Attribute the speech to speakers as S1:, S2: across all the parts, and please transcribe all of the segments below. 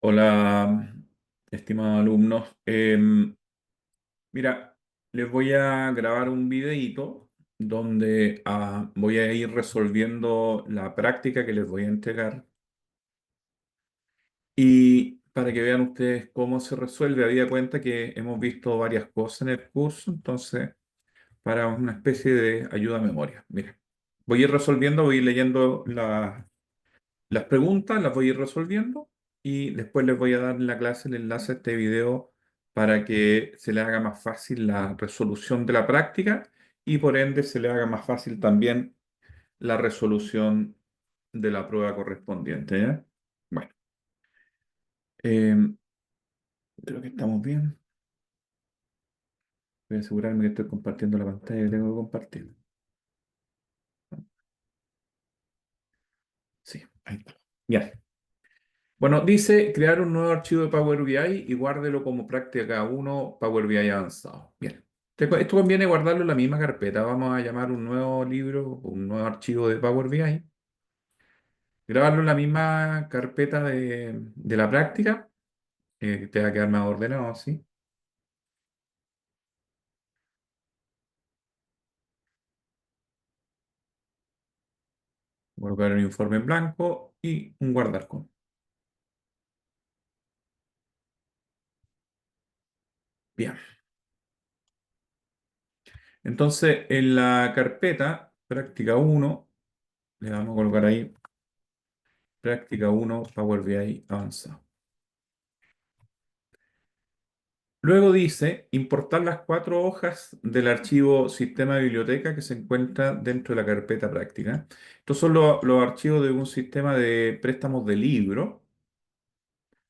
S1: Hola, estimados alumnos. Mira, les voy a grabar un videíto donde voy a ir resolviendo la práctica que les voy a entregar y para que vean ustedes cómo se resuelve. Había cuenta que hemos visto varias cosas en el curso, entonces para una especie de ayuda a memoria. Mira, voy a ir resolviendo, voy a ir leyendo las preguntas las voy a ir resolviendo y después les voy a dar en la clase el enlace a este video para que se les haga más fácil la resolución de la práctica y por ende se les haga más fácil también la resolución de la prueba correspondiente, ¿ya? Bueno, eh, creo que estamos bien. Voy a asegurarme que estoy compartiendo la pantalla que tengo que compartir. Sí, ahí está. Ya. Bueno, dice crear un nuevo archivo de Power BI y guárdelo como práctica uno Power BI avanzado. Bien. Esto conviene guardarlo en la misma carpeta. Vamos a llamar un nuevo libro, un nuevo archivo de Power BI. Grabarlo en la misma carpeta de la práctica. Que te va a quedar más ordenado así. Colocar el informe en blanco y un guardar con. Bien. Entonces, en la carpeta práctica uno le vamos a colocar ahí práctica uno Power BI avanzado. Luego dice importar las cuatro hojas del archivo sistema de biblioteca que se encuentra dentro de la carpeta práctica. Estos son los archivos de un sistema de préstamos de libro.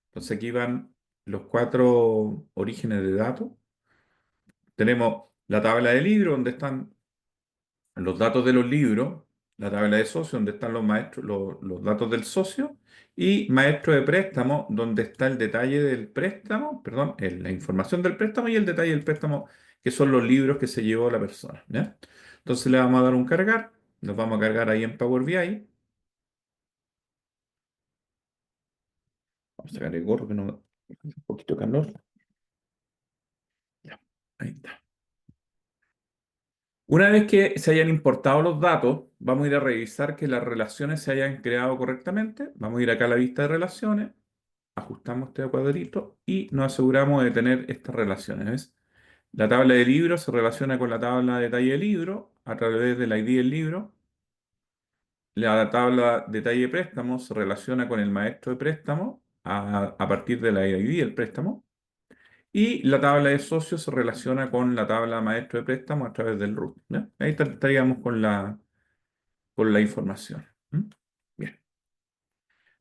S1: Entonces aquí van los cuatro orígenes de datos. Tenemos la tabla de libro donde están los datos de los libros, la tabla de socios donde están los maestros, los datos del socio y maestro de préstamo donde está el detalle del préstamo, perdón, la información del préstamo y el detalle del préstamo que son los libros que se llevó la persona, ¿ya? Entonces le vamos a dar un cargar, nos vamos a cargar ahí en Power BI, vamos a sacar el gorro que no hace un poquito de calor, ya, ahí está. Una vez que se hayan importado los datos, vamos a ir a revisar que las relaciones se hayan creado correctamente. Vamos a ir acá a la vista de relaciones, ajustamos este cuadrito y nos aseguramos de tener estas relaciones. ¿Ves? La tabla de libro se relaciona con la tabla de detalle de libro a través del ID del libro. La tabla de detalle de préstamo se relaciona con el maestro de préstamo a partir de la ID del préstamo. Y la tabla de socios se relaciona con la tabla maestro de préstamo a través del root. ¿Ya? Ahí estaríamos con la información. ¿Mm? Bien.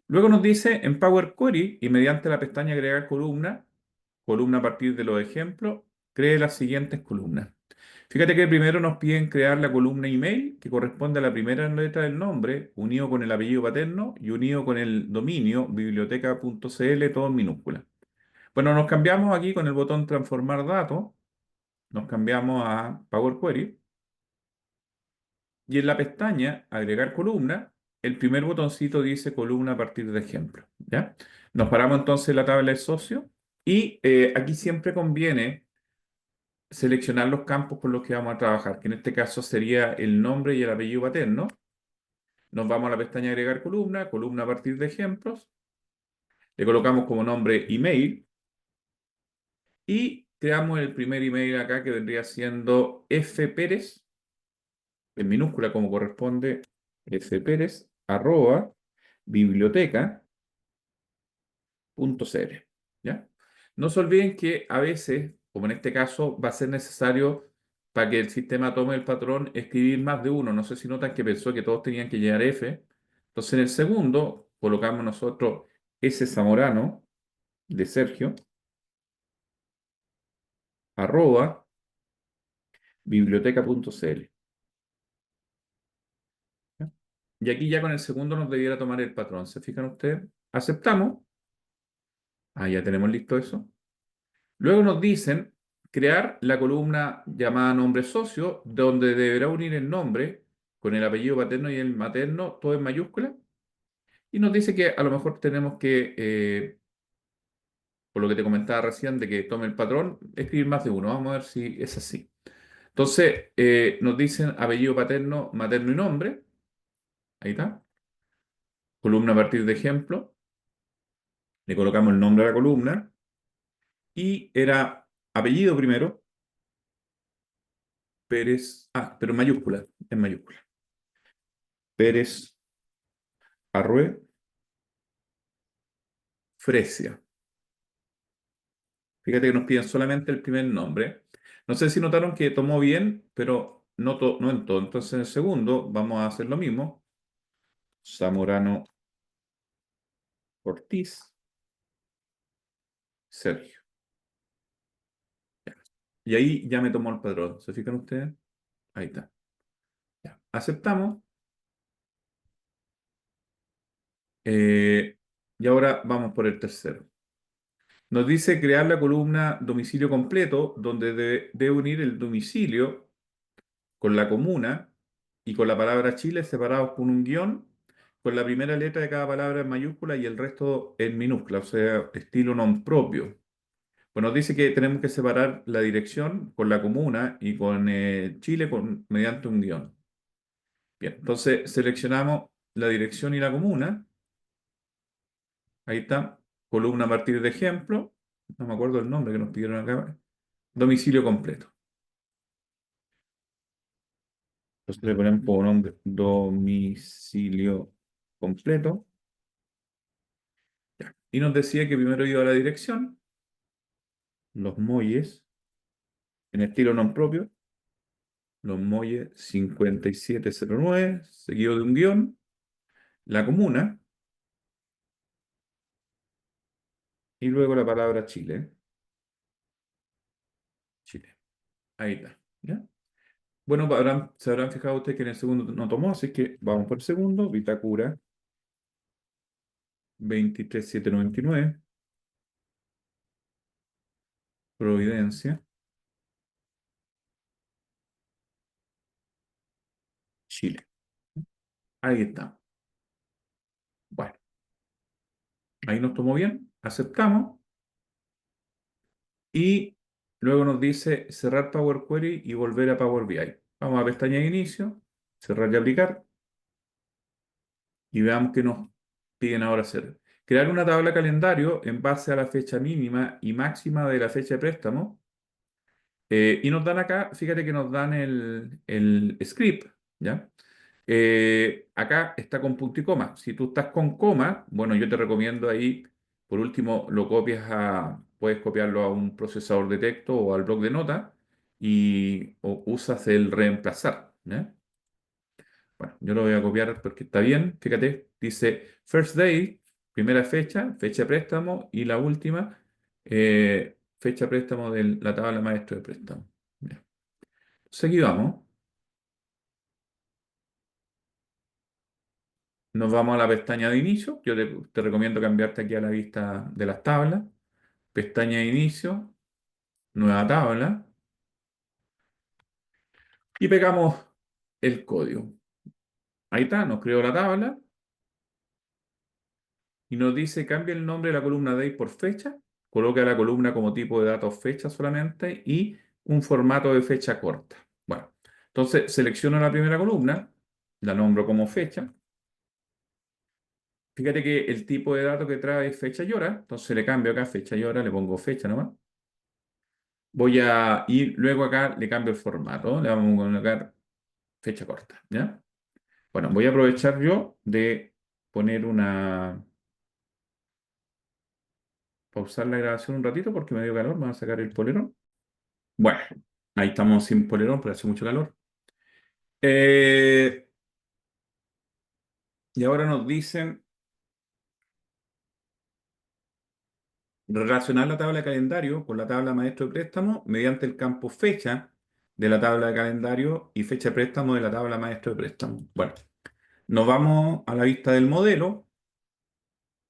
S1: Luego nos dice en Power Query y mediante la pestaña agregar columna, columna a partir de los ejemplos, cree las siguientes columnas. Fíjate que primero nos piden crear la columna email, que corresponde a la primera letra del nombre, unido con el apellido paterno y unido con el dominio biblioteca.cl, todo en minúscula. Bueno, nos cambiamos aquí con el botón transformar datos, nos cambiamos a Power Query y en la pestaña agregar columna, el primer botoncito dice columna a partir de ejemplo, ¿ya? Nos paramos entonces en la tabla de socio y aquí siempre conviene seleccionar los campos con los que vamos a trabajar, que en este caso sería el nombre y el apellido paterno. Nos vamos a la pestaña agregar columna, columna a partir de ejemplos, le colocamos como nombre email y creamos el primer email acá que vendría siendo fpérez, en minúscula como corresponde, fpérez, arroba, biblioteca.cl, ¿ya? No se olviden que a veces, como en este caso, va a ser necesario para que el sistema tome el patrón escribir más de uno. No sé si notan que pensó que todos tenían que llevar F. Entonces en el segundo colocamos nosotros S Zamorano de Sergio, arroba biblioteca.cl. ¿Ya? Y aquí ya con el segundo nos debiera tomar el patrón. ¿Se fijan ustedes? Aceptamos. Ah, ya tenemos listo eso. Luego nos dicen crear la columna llamada nombre socio, donde deberá unir el nombre con el apellido paterno y el materno, todo en mayúscula. Y nos dice que a lo mejor tenemos que por lo que te comentaba recién de que tome el patrón, escribir más de uno. Vamos a ver si es así. Entonces, nos dicen apellido paterno, materno y nombre. Ahí está. Columna a partir de ejemplo. Le colocamos el nombre a la columna. Y era apellido primero, Pérez. Ah, pero en mayúscula. Pérez Arrué Fresia. Fíjate que nos piden solamente el primer nombre. No sé si notaron que tomó bien, pero no en todo. Entonces, en el segundo vamos a hacer lo mismo. Zamorano Ortiz Sergio. Y ahí ya me tomó el padrón. ¿Se fijan ustedes? Ahí está. Ya. Aceptamos. Y ahora vamos por el tercero. Nos dice crear la columna domicilio completo, donde debe unir el domicilio con la comuna y con la palabra Chile separados con un guión, con la primera letra de cada palabra en mayúscula y el resto en minúscula, o sea, estilo non propio. Pues nos dice que tenemos que separar la dirección con la comuna y con Chile mediante un guión. Bien, entonces seleccionamos la dirección y la comuna. Ahí está. Columna a partir de ejemplo. No me acuerdo el nombre que nos pidieron acá. Domicilio completo. Entonces le ponemos por nombre domicilio completo. Ya. Y nos decía que primero iba a la dirección, Los Molles, en estilo non propio, Los Molles 5709, seguido de un guión, la comuna y luego la palabra Chile. Chile. Ahí está. ¿Ya? Bueno, se habrán fijado ustedes que en el segundo no tomó, así que vamos por el segundo. Vitacura 23799, Providencia, Chile. Ahí está. Bueno, ahí nos tomó bien, aceptamos y luego nos dice cerrar Power Query y volver a Power BI. Vamos a pestaña de inicio, cerrar y aplicar y veamos qué nos piden ahora hacer. Crear una tabla calendario en base a la fecha mínima y máxima de la fecha de préstamo. Y nos dan acá, fíjate que nos dan el script, ¿ya? Acá está con punto y coma. Si tú estás con coma, bueno, yo te recomiendo ahí, por último, puedes copiarlo a un procesador de texto o al bloc de notas y usas el reemplazar, ¿ya? Bueno, yo lo voy a copiar porque está bien. Fíjate, dice first day, primera fecha, fecha de préstamo y la última, fecha de préstamo de la tabla maestro de préstamo. Ya. Seguimos. Nos vamos a la pestaña de inicio. Yo te recomiendo cambiarte aquí a la vista de las tablas. Pestaña de inicio, nueva tabla. Y pegamos el código. Ahí está, nos creó la tabla. Y nos dice cambia el nombre de la columna Day por fecha. Coloca la columna como tipo de datos fecha solamente y un formato de fecha corta. Bueno, entonces selecciono la primera columna, la nombro como fecha. Fíjate que el tipo de dato que trae es fecha y hora, entonces le cambio acá fecha y hora, le pongo fecha nomás. Voy a ir, luego acá le cambio el formato, le vamos a colocar fecha corta, ¿ya? Bueno, voy a aprovechar yo de poner pausar la grabación un ratito porque me dio calor, me voy a sacar el polerón. Bueno, ahí estamos sin polerón, pero hace mucho calor. Eh, y ahora nos dicen relacionar la tabla de calendario con la tabla maestro de préstamo mediante el campo fecha de la tabla de calendario y fecha de préstamo de la tabla maestro de préstamo. Bueno, nos vamos a la vista del modelo.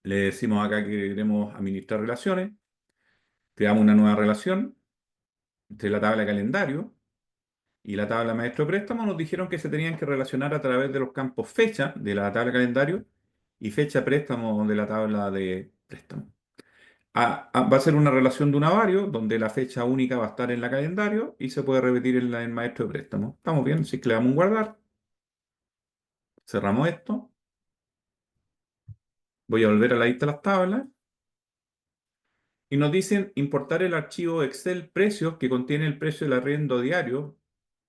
S1: Le decimos acá que queremos administrar relaciones. Creamos una nueva relación entre la tabla de calendario y la tabla maestro de préstamo. Nos dijeron que se tenían que relacionar a través de los campos fecha de la tabla de calendario y fecha de préstamo de la tabla de préstamo. Va a ser una relación de un avario donde la fecha única va a estar en la calendario y se puede repetir en el maestro de préstamo. ¿Estamos bien? Así que le damos un guardar. Cerramos esto. Voy a volver a la lista de las tablas. Y nos dicen importar el archivo Excel precios que contiene el precio del arriendo diario,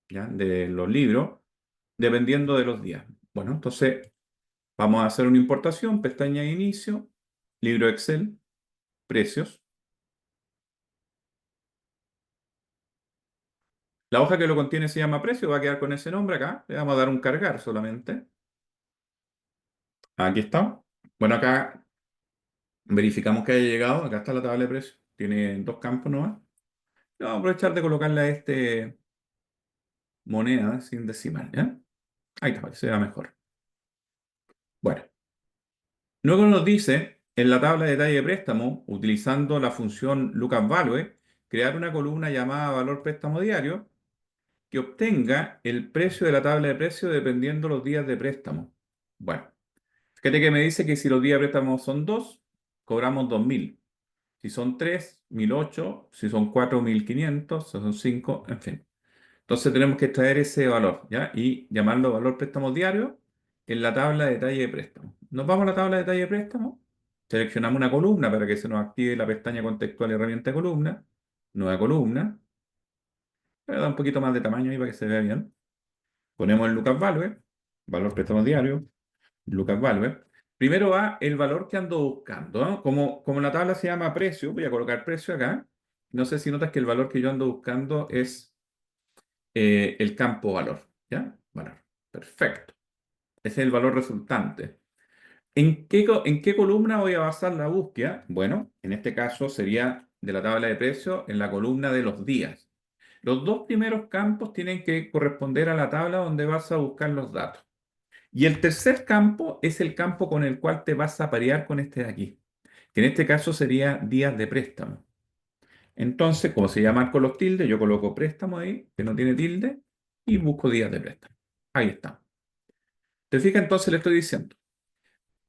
S1: ¿ya? De los libros, dependiendo de los días. Bueno, entonces vamos a hacer una importación, pestaña de inicio, libro Excel, precios. La hoja que lo contiene se llama precio, va a quedar con ese nombre acá. Le vamos a dar un cargar solamente. Aquí está. Bueno, acá verificamos que haya llegado. Acá está la tabla de precios. Tiene dos campos nomás. Vamos a aprovechar de colocarle a este moneda sin decimal, ¿ya? Ahí está, para que se vea mejor. Bueno, luego nos dice en la tabla de detalle de préstamo, utilizando la función lookup-value, crear una columna llamada valor préstamo diario que obtenga el precio de la tabla de precios dependiendo los días de préstamo. Bueno, fíjate que me dice que si los días de préstamo son 2, cobramos 2.000. Si son 3, 1.008. Si son 4, 1.500. Si son 5, en fin. Entonces tenemos que extraer ese valor, ¿ya? Y llamarlo valor préstamo diario en la tabla de detalle de préstamo. Nos vamos a la tabla de detalle de préstamo, seleccionamos una columna para que se nos active la pestaña contextual y herramienta de columna, nueva columna, voy a dar un poquito más de tamaño ahí para que se vea bien. Ponemos el lookup value, valor préstamo diario, lookup value. Primero va el valor que ando buscando, ¿no? Como la tabla se llama precio, voy a colocar precio acá. No sé si notas que el valor que yo ando buscando es el campo valor, ¿ya? Valor. Perfecto. Ese es el valor resultante. ¿En qué columna voy a basar la búsqueda? Bueno, en este caso sería de la tabla de precios en la columna de los días. Los dos primeros campos tienen que corresponder a la tabla donde vas a buscar los datos. Y el tercer campo es el campo con el cual te vas a parear con este de aquí, que en este caso sería días de préstamo. Entonces, como se llama con los tildes, yo coloco préstamo ahí, que no tiene tilde, y busco días de préstamo. Ahí está. ¿Te fijas? Entonces le estoy diciendo,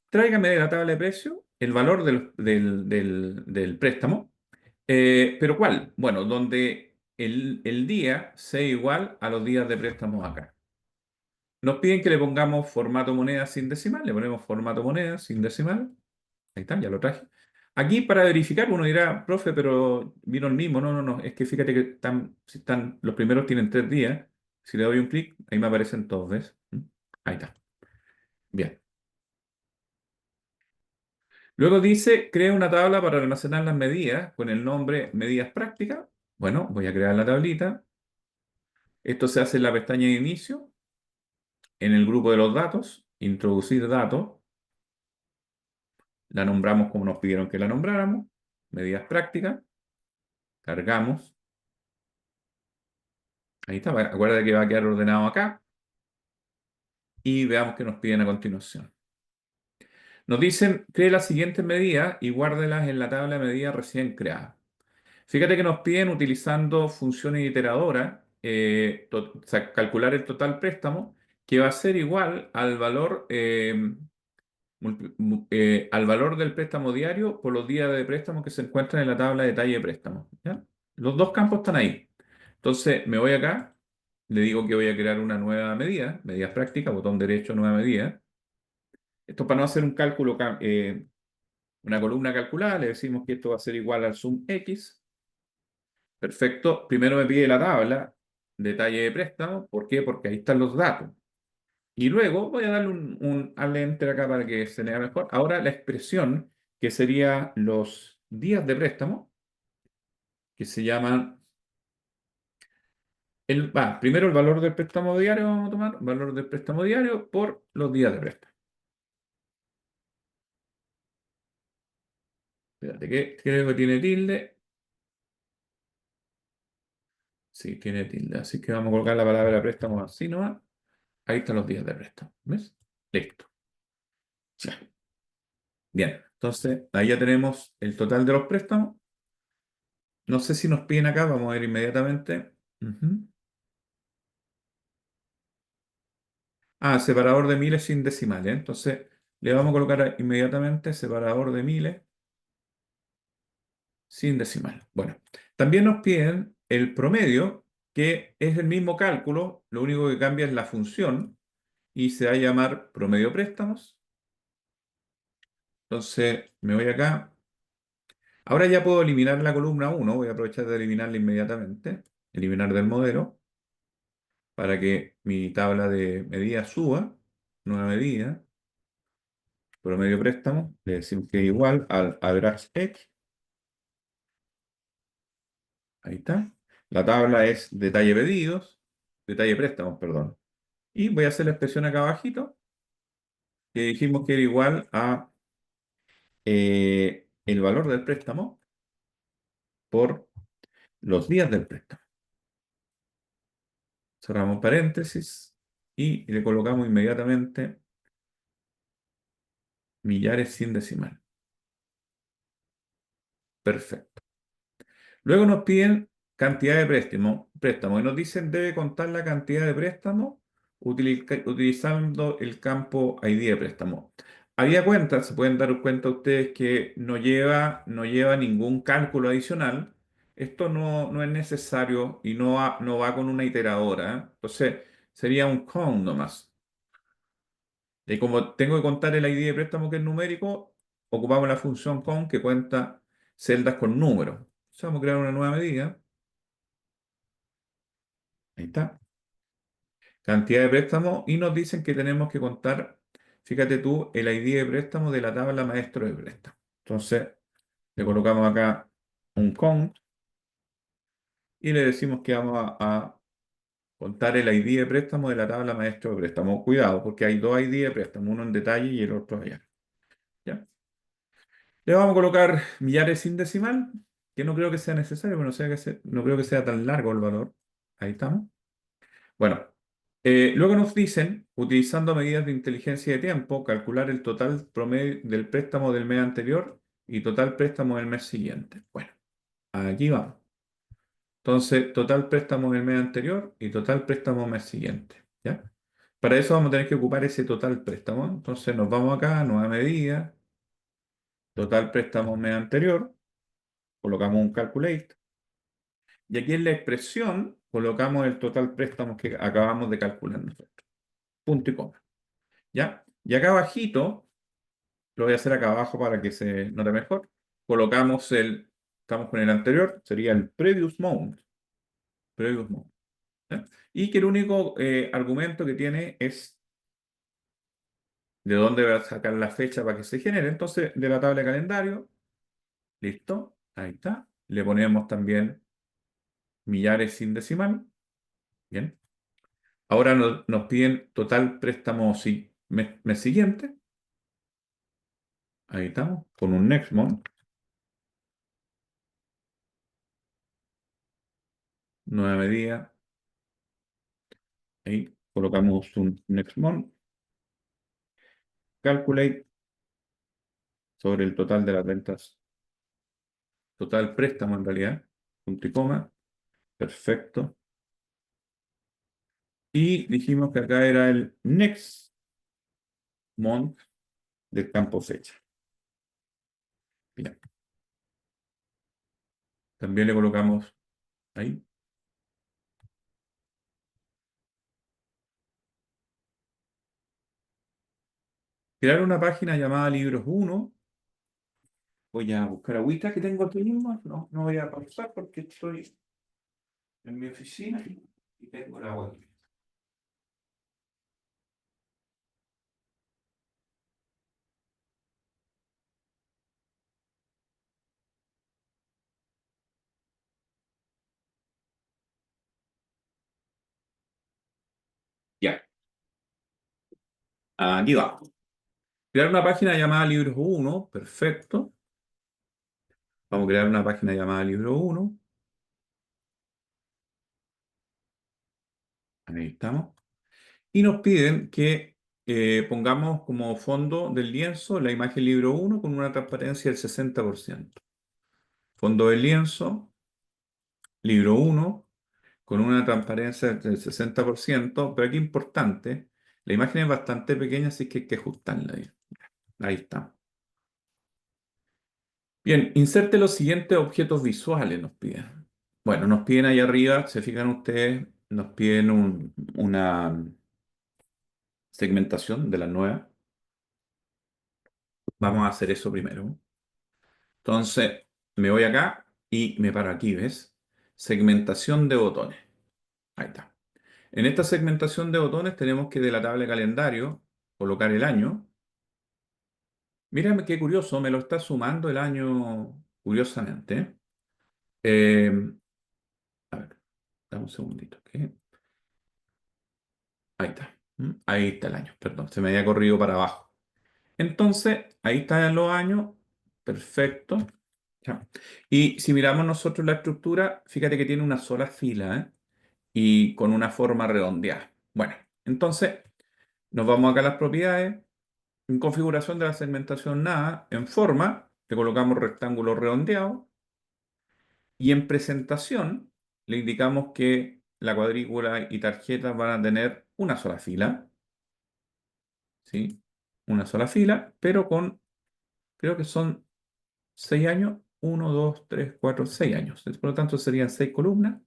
S1: tráigame de la tabla de precios el valor del préstamo. ¿Pero cuál? Bueno, donde el día sea igual a los días de préstamo acá. Nos piden que le pongamos formato moneda sin decimal, le ponemos formato moneda sin decimal. Ahí está, ya lo traje. Aquí para verificar, uno dirá, profe, pero vino el mismo. No, no, no. Es que fíjate que si están, los primeros tienen 3 días. Si le doy un clic, ahí me aparecen todos, ¿ves? Ahí está. Bien. Luego dice, crea una tabla para almacenar las medidas con el nombre medidas prácticas. Bueno, voy a crear la tablita. Esto se hace en la pestaña de inicio, en el grupo de los datos, introducir datos. La nombramos como nos pidieron que la nombráramos. Medidas prácticas. Cargamos. Ahí está. Acuérdate que va a quedar ordenado acá. Y veamos qué nos piden a continuación. Nos dicen, cree las siguientes medidas y guárdelas en la tabla de medidas recién creada. Fíjate que nos piden utilizando funciones iteradoras, o sea, calcular el total préstamo, que va a ser igual al valor, al valor del préstamo diario por los días de préstamo que se encuentran en la tabla de detalle de préstamo. ¿Ya? Los dos campos están ahí. Entonces me voy acá, le digo que voy a crear una nueva medida, medidas prácticas, botón derecho, nueva medida. Esto para no hacer un cálculo, una columna calculada, le decimos que esto va a ser igual al sum x. Perfecto. Primero me pide la tabla, detalle de préstamo. ¿Por qué? Porque ahí están los datos. Y luego voy a darle al enter acá para que se lea mejor. Ahora la expresión que sería los días de préstamo, que se llaman, primero el valor del préstamo diario, vamos a tomar, valor del préstamo diario por los días de préstamo. Espérate, que creo que tiene tilde. Sí, tiene tilde. Así que vamos a colocar la palabra préstamo así nomás. Ahí están los días de préstamo. ¿Ves? Listo. Ya. Bien. Entonces, ahí ya tenemos el total de los préstamos. No sé si nos piden acá, vamos a ir inmediatamente. Ujú. Separador de miles sin decimales. Entonces, le vamos a colocar inmediatamente separador de miles sin decimal. Bueno, también nos piden el promedio, que es el mismo cálculo, lo único que cambia es la función y se va a llamar promedio préstamos. Entonces, me voy acá. Ahora ya puedo eliminar la columna uno. Voy a aprovechar de eliminarla inmediatamente. Eliminar del modelo para que mi tabla de medidas suba. Nueva medida, promedio préstamo. Le decimos que es igual al average X. Ahí está. La tabla es detalle pedidos, detalle préstamos, perdón. Y voy a hacer la expresión acá abajito, que dijimos que era igual a el valor del préstamo por los días del préstamo. Cerramos paréntesis y le colocamos inmediatamente millares sin decimal. Perfecto. Luego nos piden cantidad de préstamo y nos dicen debe contar la cantidad de préstamo utilizando el campo ID de préstamo. Había cuentas, se pueden dar cuenta ustedes que no lleva ningún cálculo adicional. Esto no es necesario y no va con una iteradora, ¿eh? Entonces sería un count nomás. Y como tengo que contar el ID de préstamo que es numérico, ocupamos la función count que cuenta celdas con números. Entonces vamos a crear una nueva medida. Ahí está. Cantidad de préstamo y nos dicen que tenemos que contar, fíjate tú, el ID de préstamo de la tabla maestro de préstamo. Entonces le colocamos acá un count y le decimos que vamos a contar el ID de préstamo de la tabla maestro de préstamo. Cuidado, porque hay dos ID de préstamo, uno en detalle y el otro allá. ¿Ya? Le vamos a colocar millares sin decimal, que no creo que sea necesario, pero no creo que sea tan largo el valor. Ahí estamos. Bueno, luego nos dicen, utilizando medidas de inteligencia de tiempo, calcular el total promedio del préstamo del mes anterior y total préstamo del mes siguiente. Bueno, aquí vamos. Entonces, total préstamo del mes anterior y total préstamo mes siguiente. ¿Ya? Para eso vamos a tener que ocupar ese total préstamo. Entonces, nos vamos acá, nueva medida, total préstamo mes anterior, colocamos un calculate. Y aquí en la expresión colocamos el total préstamo que acabamos de calcular nosotros. Punto y coma. ¿Ya? Y acá abajito, lo voy a hacer acá abajo para que se note mejor. Estamos con el anterior, sería el previous month. Previous month. ¿Ya? Y que el único argumento que tiene es de dónde va a sacar la fecha para que se genere. Entonces, de la tabla de calendario, listo, ahí está. Le ponemos también millares sin decimal. Bien. Ahora nos piden total préstamo mes siguiente. Ahí estamos, con un next month. Nueva medida. Ahí colocamos un next month. Calculate sobre el total de las ventas. Total préstamo en realidad. Punto y coma. Perfecto. Y dijimos que acá era el next month del campo fecha. Bien. También le colocamos ahí. Crear una página llamada Libros uno. Voy a buscar agüita que tengo aquí mismo. No voy a pausar porque estoy en mi oficina y tengo el agua aquí. Ya, aquí va. Crear una página llamada Libros uno. Perfecto. Vamos a crear una página llamada Libro uno. Ahí estamos. Y nos piden que pongamos como fondo del lienzo la imagen libro uno con una transparencia del 60%. Fondo del lienzo, libro uno con una transparencia del 60%, pero aquí importante, la imagen es bastante pequeña, así que hay que ajustarla ahí. Ahí está. Bien, inserte los siguientes objetos visuales, nos piden. Bueno, nos piden ahí arriba, se fijan ustedes, nos piden una segmentación de la nueva. Vamos a hacer eso primero. Entonces, me voy acá y me paro aquí, ¿ves? Segmentación de botones. Ahí está. En esta segmentación de botones tenemos que de la tabla de calendario colocar el año. Mírame qué curioso, me lo está sumando el año curiosamente. Eh, a ver, dame un segundito. ¿Ok? Ahí está. Ahí está el año, perdón, se me había corrido para abajo. Entonces, ahí están los años. Perfecto. Ya. Y si miramos nosotros la estructura, fíjate que tiene una sola fila, ¿eh? Y con una forma redondeada. Bueno, entonces nos vamos acá a las propiedades. En configuración de la segmentación nada, en forma, le colocamos rectángulo redondeado y en presentación le indicamos que la cuadrícula y tarjetas van a tener una sola fila, ¿sí? Una sola fila, pero con, creo que son 6 años, uno, 2, 3, 4, 6 años. Por lo tanto, serían 6 columnas.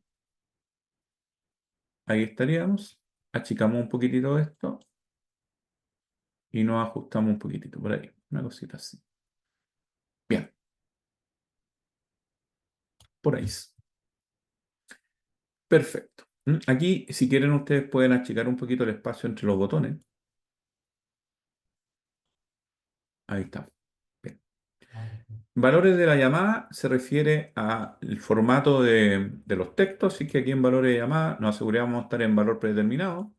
S1: Ahí estaríamos. Achicamos un poquitito esto y nos ajustamos un poquitito por ahí. Una cosita así. Bien, por ahí. Perfecto. Aquí, si quieren, ustedes pueden achicar un poquito el espacio entre los botones. Ahí está. Bien. Valores de la llamada se refiere al formato de los textos, así que aquí en valores de llamada nos aseguramos de estar en valor predeterminado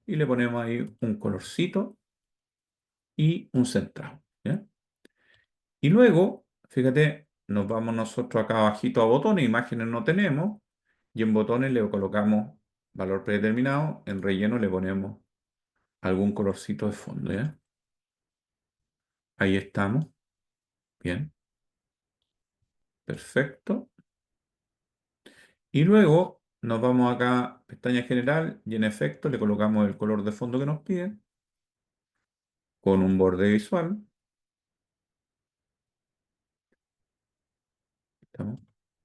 S1: y le ponemos ahí un colorcito y un centrado. ¿Ya? Y luego, fíjate, nos vamos nosotros acá abajito a botones, imágenes no tenemos, y en botones le colocamos valor predeterminado, en relleno le ponemos algún colorcito de fondo, ¿ya? Ahí estamos. Bien, perfecto. Y luego nos vamos acá, pestaña general, y en efecto le colocamos el color de fondo que nos piden, con un borde visual. Estamos.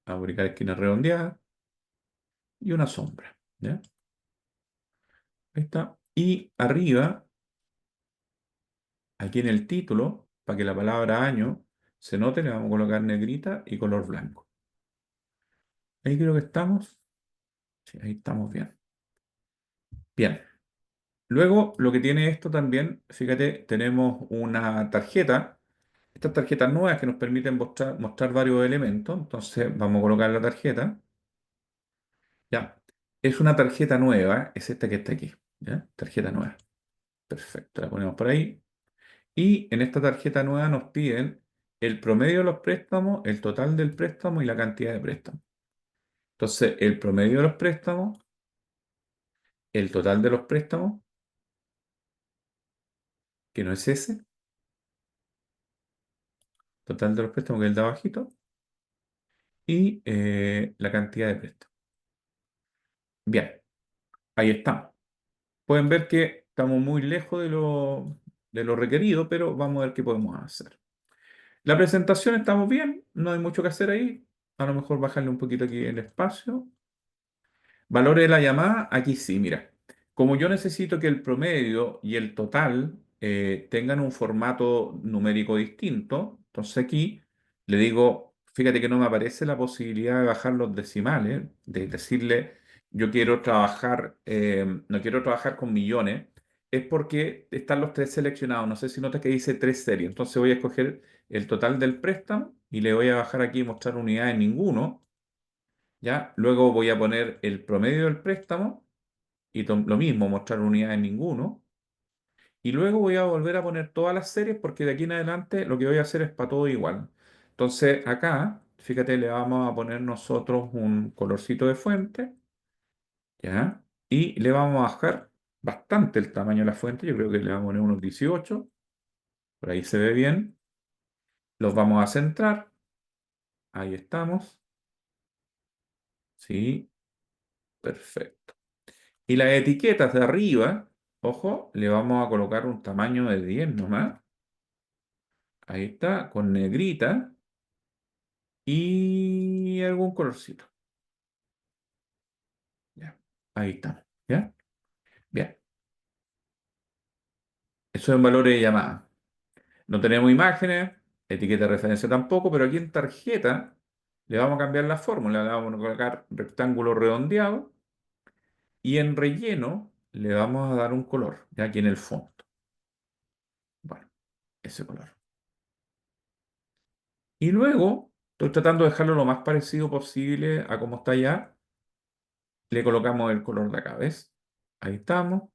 S1: A ubicar esquinas redondeadas y una sombra, ¿ya? Ahí está. Y arriba, aquí en el título, para que la palabra año se note, le vamos a colocar negrita y color blanco. Ahí creo que estamos. Sí, ahí estamos bien. Bien. Luego, lo que tiene esto también, fíjate, tenemos una tarjeta. Estas tarjetas nuevas que nos permiten mostrar varios elementos. Entonces, vamos a colocar la tarjeta. Ya. Es una tarjeta nueva, es esta que está aquí. ¿Ya? Tarjeta nueva. Perfecto, la ponemos por ahí. Y en esta tarjeta nueva nos piden el promedio de los préstamos, el total del préstamo y la cantidad de préstamos. Entonces, el promedio de los préstamos, el total de los préstamos, que no es ese, total de los préstamos, que es el de abajito, y la cantidad de préstamos. Bien, ahí estamos. Pueden ver que estamos muy lejos de lo requerido, pero vamos a ver qué podemos hacer. La presentación estamos bien, no hay mucho que hacer ahí. A lo mejor bajarle un poquito aquí el espacio. Valores de la llamada, aquí sí, mira. Como yo necesito que el promedio y el total tengan un formato numérico distinto, entonces aquí le digo, fíjate que no me aparece la posibilidad de bajar los decimales, de decirle, yo quiero trabajar, no quiero trabajar con millones, es porque están los tres seleccionados. No sé si notas que dice tres series. Entonces voy a escoger el total del préstamo y le voy a bajar aquí mostrar unidades ninguno. ¿Ya? Luego voy a poner el promedio del préstamo y lo mismo, mostrar unidades ninguno. Y luego voy a volver a poner todas las series porque de aquí en adelante lo que voy a hacer es para todo igual. Entonces acá, fíjate, le vamos a poner nosotros un colorcito de fuente, ¿ya? Y le vamos a bajar bastante el tamaño de la fuente. Yo creo que le vamos a poner unos 18. Por ahí se ve bien. Los vamos a centrar. Ahí estamos. Sí, perfecto. Y las etiquetas de arriba, ojo, le vamos a colocar un tamaño de 10 nomás. Ahí está, con negrita. y algún colorcito. Ya. Ahí está. ¿Ya? Bien. Eso es en valores de llamada. No tenemos imágenes, etiqueta de referencia tampoco, pero aquí en tarjeta le vamos a cambiar la fórmula. Le vamos a colocar rectángulo redondeado y en relleno le vamos a dar un color, ya aquí en el fondo. Bueno, ese color. Y luego, estoy tratando de dejarlo lo más parecido posible a como está ya. Le colocamos el color de acá, ¿ves? Ahí estamos.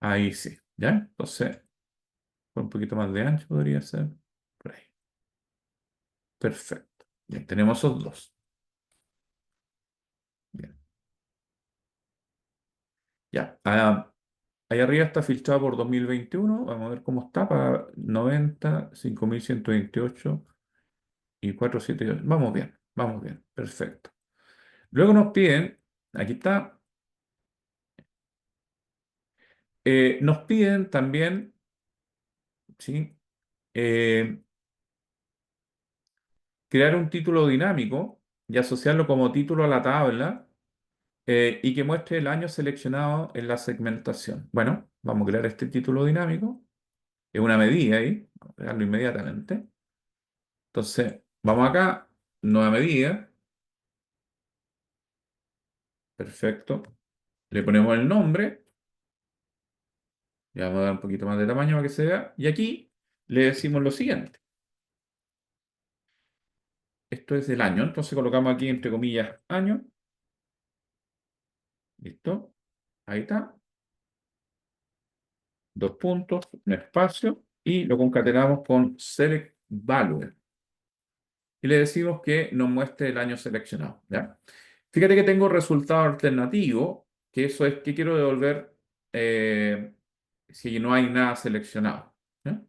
S1: Ahí sí, ¿ya? Entonces, con un poquito más de ancho podría ser. Por ahí. Perfecto. Bien, tenemos esos dos. Bien. Ya. Ahí arriba está filtrado por 2021. Vamos a ver cómo está para 90, 5128 y 478. Vamos bien, vamos bien. Perfecto. Luego nos piden, aquí está, nos piden también, ¿sí? Eh, crear un título dinámico y asociarlo como título a la tabla y que muestre el año seleccionado en la segmentación. Bueno, vamos a crear este título dinámico. Es una medida ahí. Vamos a crearlo inmediatamente. Entonces, vamos acá, nueva medida. Perfecto. Le ponemos el nombre. Le vamos a dar un poquito más de tamaño para que se vea. Y aquí le decimos lo siguiente. Esto es el año. Entonces colocamos aquí entre comillas año. Listo. Ahí está. Dos puntos, un espacio. Y lo concatenamos con select value. Y le decimos que nos muestre el año seleccionado. ¿Ya? Fíjate que tengo resultado alternativo, que eso es que quiero devolver eh, si no hay nada seleccionado. ¿Ya?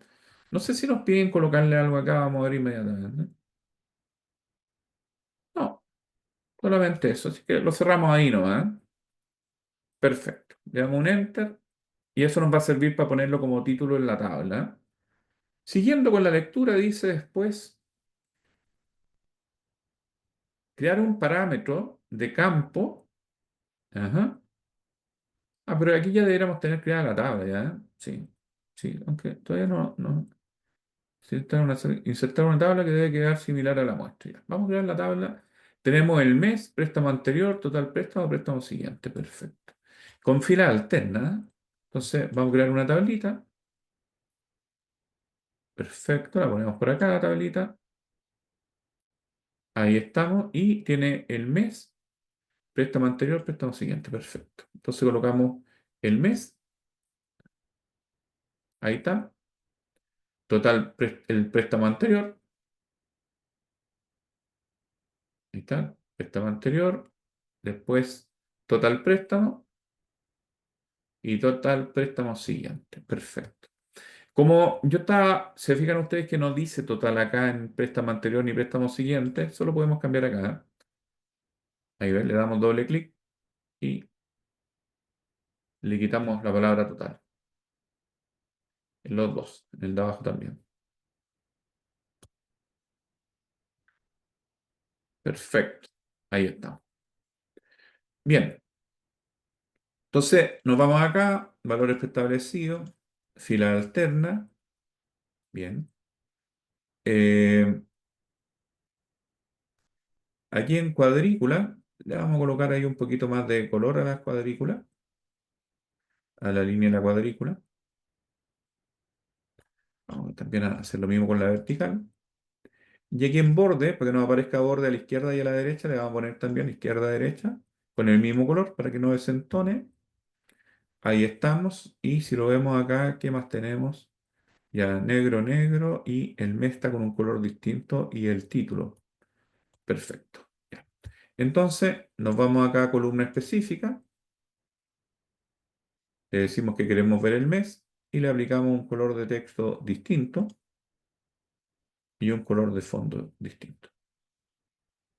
S1: No sé si nos piden colocarle algo acá, vamos a ver inmediatamente. No, solamente eso. Así que lo cerramos ahí, ¿no? Perfecto. Le damos un enter y eso nos va a servir para ponerlo como título en la tabla. Siguiendo con la lectura, dice después crear un parámetro de campo. Ajá. Ah, pero aquí ya deberíamos tener creada la tabla, ¿ya? Sí, sí, aunque todavía no. Insertar una tabla que debe quedar similar a la muestra. Ya. Vamos a crear la tabla. Tenemos el mes, préstamo anterior, total préstamo, préstamo siguiente. Perfecto. Con fila alterna. Entonces, vamos a crear una tablita. Perfecto, la ponemos por acá, la tablita. Ahí estamos. Y tiene el mes, préstamo anterior, préstamo siguiente. Perfecto. Entonces colocamos el mes. Ahí está. Total, el préstamo anterior. Ahí está. Préstamo anterior. Después, total préstamo. Y total préstamo siguiente. Perfecto. Como yo estaba, se fijan ustedes que no dice total acá en préstamo anterior ni préstamo siguiente, eso lo podemos cambiar acá. Ahí ven, le damos doble clic y le quitamos la palabra total. En los dos, en el de abajo también. Perfecto. Ahí está. Bien. Entonces, nos vamos acá, valores preestablecidos, fila alterna. Bien. Eh, aquí en cuadrícula, le vamos a colocar ahí un poquito más de color a las cuadrículas, a la línea de la cuadrícula. Vamos también a hacer lo mismo con la vertical. Y aquí en borde, para que nos aparezca borde a la izquierda y a la derecha, le vamos a poner también izquierda-derecha, con el mismo color para que no desentone. Ahí estamos. Y si lo vemos acá, ¿qué más tenemos? Ya negro, negro y el mes está con un color distinto y el título. Perfecto. Ya. Entonces, nos vamos acá a columna específica. Le decimos que queremos ver el mes y le aplicamos un color de texto distinto y un color de fondo distinto.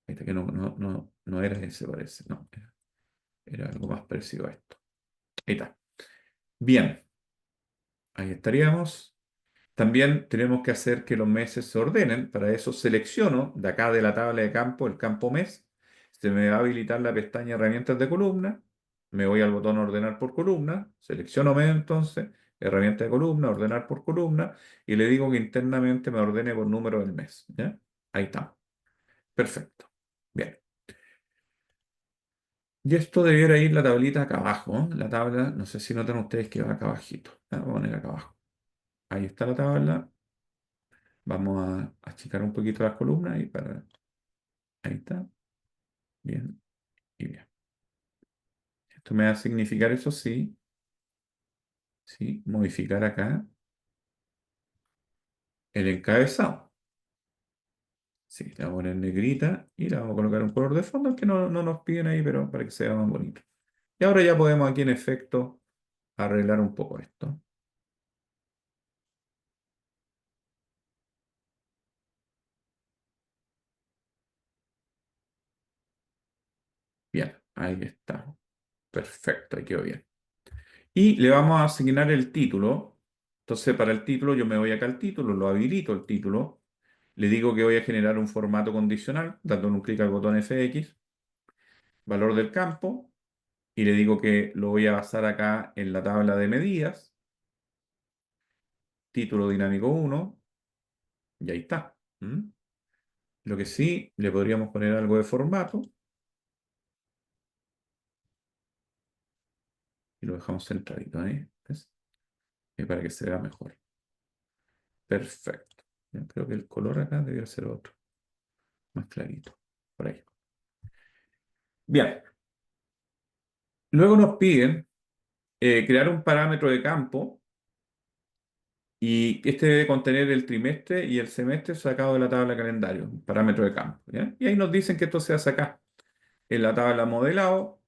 S1: Este que no era ese, parece. No, era algo más parecido a esto. Ahí está. Bien, ahí estaríamos. También tenemos que hacer que los meses se ordenen. Para eso selecciono de acá de la tabla de campo el campo mes. Se me va a habilitar la pestaña herramientas de columna. Me voy al botón ordenar por columna. Selecciono mes entonces, herramienta de columna, ordenar por columna. Y le digo que internamente me ordene por número del mes. ¿Ya? Ahí está. Perfecto. Bien. Y esto debiera ir la tablita acá abajo, ¿no? La tabla, no sé si notan ustedes que va acá abajito. Voy a poner acá abajo. Ahí está la tabla. Vamos a achicar un poquito las columnas y para... Ahí está. Bien y bien. Esto me va a significar, eso sí, sí, modificar acá el encabezado. Sí, le vamos a poner negrita y le vamos a colocar un color de fondo que no nos piden ahí, pero para que sea más bonito. Y ahora ya podemos aquí en efecto arreglar un poco esto. Bien, ahí está. Perfecto, ahí quedó bien. Y le vamos a asignar el título. Entonces, para el título, yo me voy acá al título, lo habilito el título. Le digo que voy a generar un formato condicional, dándole un clic al botón FX, valor del campo, y le digo que lo voy a basar acá en la tabla de medidas, título dinámico uno y ahí está. ¿Mm? Lo que sí, le podríamos poner algo de formato, y lo dejamos centradito ahí, ¿ves? Y para que se vea mejor. Perfecto. Ya creo que el color acá debería ser otro, más clarito, por ahí. Bien. Luego nos piden crear un parámetro de campo y este debe contener el trimestre y el semestre sacado de la tabla de calendario, un parámetro de campo. ¿Ya? Y ahí nos dicen que esto se hace acá, en la tabla modelado,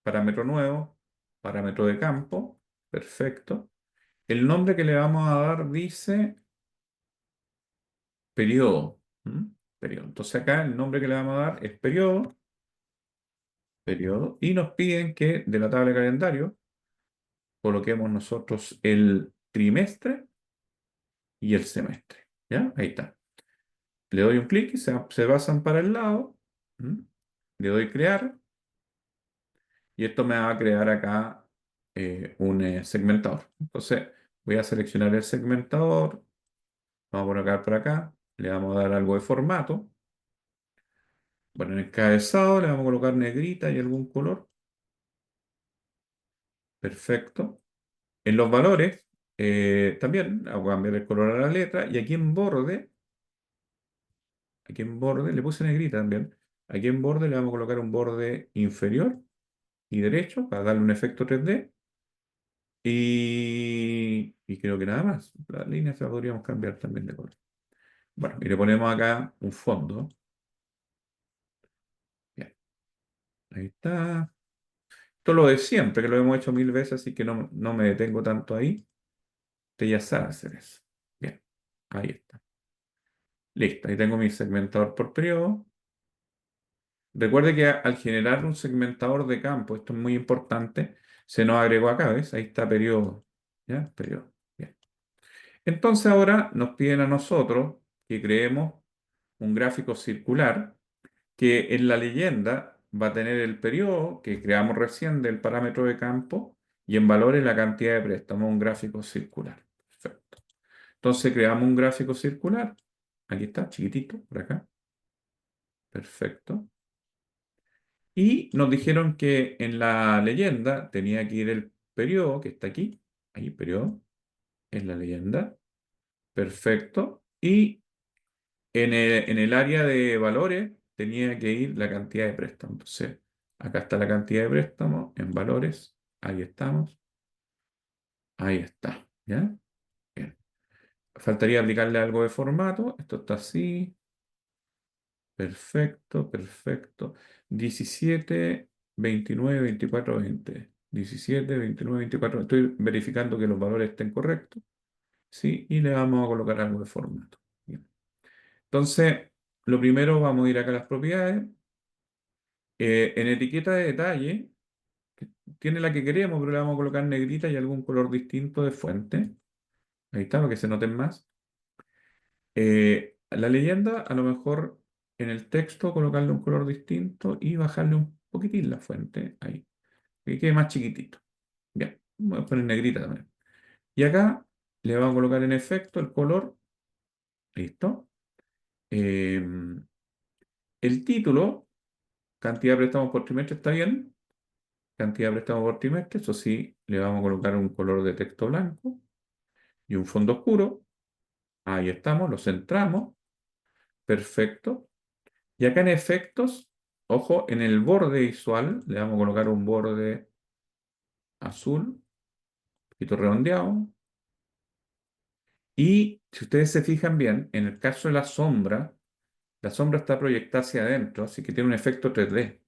S1: parámetro nuevo, parámetro de campo, perfecto. El nombre que le vamos a dar dice periodo. ¿Mm? Periodo. Entonces acá el nombre que le vamos a dar es periodo, periodo, y nos piden que de la tabla de calendario coloquemos nosotros el trimestre y el semestre. ¿Ya? Ahí está. Le doy un clic y se pasan para el lado. ¿Mm? Le doy crear y esto me va a crear acá un segmentador. Entonces voy a seleccionar el segmentador, vamos a colocar por acá, le vamos a dar algo de formato. Bueno, en el encabezado le vamos a colocar negrita y algún color. Perfecto. En los valores también vamos a cambiar el color a la letra y aquí en borde, le puse negrita también. Aquí en borde le vamos a colocar un borde inferior y derecho para darle un efecto 3D. Y creo que nada más. Las líneas las podríamos cambiar también de color. Bueno, y le ponemos acá un fondo. Bien, ahí está. Esto lo de siempre, que lo hemos hecho mil veces, así que no me detengo tanto ahí. Usted ya sabe hacer eso. Bien, ahí está. Listo, ahí tengo mi segmentador por periodo. Recuerde que al generar un segmentador de campo, esto es muy importante, se nos agregó acá, ¿ves? Ahí está periodo. ¿Ya? Periodo. Bien. Entonces ahora nos piden a nosotros que creemos un gráfico circular que en la leyenda va a tener el periodo que creamos recién del parámetro de campo y en valores la cantidad de préstamos, un gráfico circular. Perfecto. Entonces creamos un gráfico circular. Aquí está, chiquitito, por acá. Perfecto. Y nos dijeron que en la leyenda tenía que ir el periodo que está aquí. Ahí, periodo, en la leyenda. Perfecto. Y en el área de valores tenía que ir la cantidad de préstamos. Entonces, acá está la cantidad de préstamos en valores. Ahí estamos. Ahí está. ¿Ya? Bien. Faltaría aplicarle algo de formato. Esto está así. Perfecto, perfecto. 17, 29, 24, 20. 17, 29, 24. Estoy verificando que los valores estén correctos. Sí, y le vamos a colocar algo de formato. Bien. Entonces, lo primero vamos a ir acá a las propiedades. En etiqueta de detalle, tiene la que queremos, pero le vamos a colocar negrita y algún color distinto de fuente. Ahí está, para que se noten más. La leyenda, a lo mejor en el texto colocarle un color distinto y bajarle un poquitín la fuente. Ahí, que quede más chiquitito. Bien, voy a poner negrita también. Y acá le vamos a colocar en efecto el color. Listo. Eh, el título, cantidad de préstamos por trimestre, está bien. Cantidad de préstamos por trimestre, eso sí, le vamos a colocar un color de texto blanco y un fondo oscuro. Ahí estamos, lo centramos. Perfecto. Y acá en efectos, ojo, en el borde visual le vamos a colocar un borde azul, un poquito redondeado. Y si ustedes se fijan bien, en el caso de la sombra está proyectada hacia adentro, así que tiene un efecto 3D.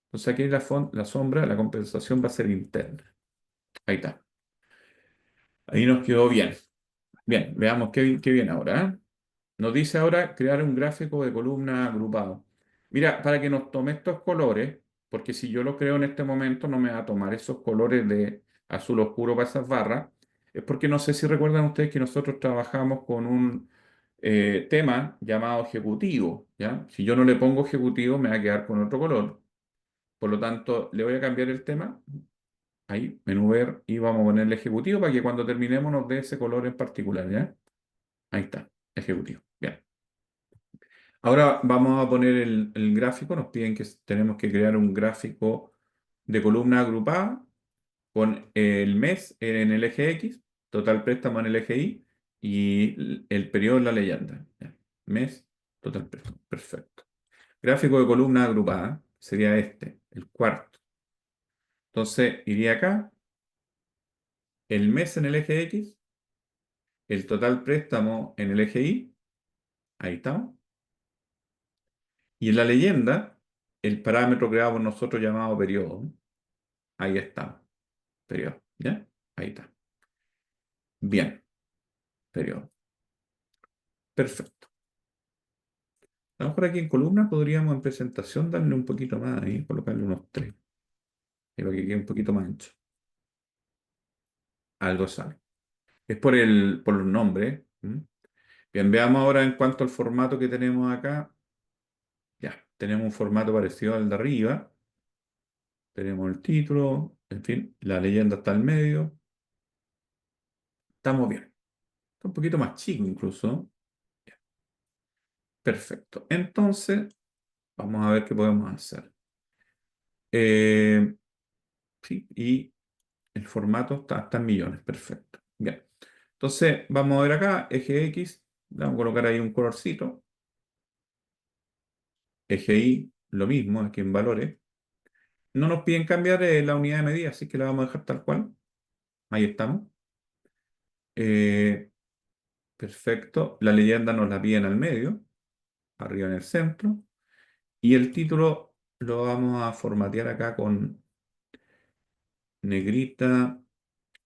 S1: Entonces aquí la sombra, la compensación va a ser interna. Ahí está. Ahí nos quedó bien. Bien, veamos qué viene ahora. Nos dice ahora crear un gráfico de columna agrupado. Mira, para que nos tome estos colores, porque si yo lo creo en este momento no me va a tomar esos colores de azul oscuro para esas barras, es porque no sé si recuerdan ustedes que nosotros trabajamos con un tema llamado ejecutivo, ¿ya? Si yo no le pongo ejecutivo me va a quedar con otro color. Por lo tanto, le voy a cambiar el tema. Ahí, menú ver, y vamos a ponerle ejecutivo para que cuando terminemos nos dé ese color en particular, ¿ya? Ahí está, ejecutivo. Bien. Ahora vamos a poner el gráfico. Nos piden que tenemos que crear un gráfico de columna agrupada con el mes en el eje X, total préstamo en el eje Y y el periodo en la leyenda. Ya. Mes, total préstamo. Perfecto. Gráfico de columna agrupada sería este, el cuarto. Entonces iría acá, el mes en el eje X, el total préstamo en el eje Y, ahí estamos. Y en la leyenda, el parámetro creado por nosotros llamado periodo, ahí está. Periodo. ¿Ya? Ahí está. Bien. Periodo. Perfecto. A lo mejor aquí en columna podríamos en presentación darle un poquito más ahí, colocarle unos 3. Para que quede un poquito más ancho. Algo sale. Es por los nombres. ¿M? Bien, veamos ahora en cuanto al formato que tenemos acá. Ya, tenemos un formato parecido al de arriba. Tenemos el título, en fin, la leyenda está al medio. Estamos bien. Está un poquito más chico incluso. Perfecto. Entonces, vamos a ver qué podemos hacer. Eh, sí, y el formato está en millones. Perfecto. Bien. Entonces, vamos a ver acá, eje X, le vamos a colocar ahí un colorcito. Eje Y, lo mismo, aquí en valores. No nos piden cambiar la unidad de medida, así que la vamos a dejar tal cual. Ahí estamos. Eh, perfecto. La leyenda nos la piden al medio, arriba en el centro. Y el título lo vamos a formatear acá con negrita,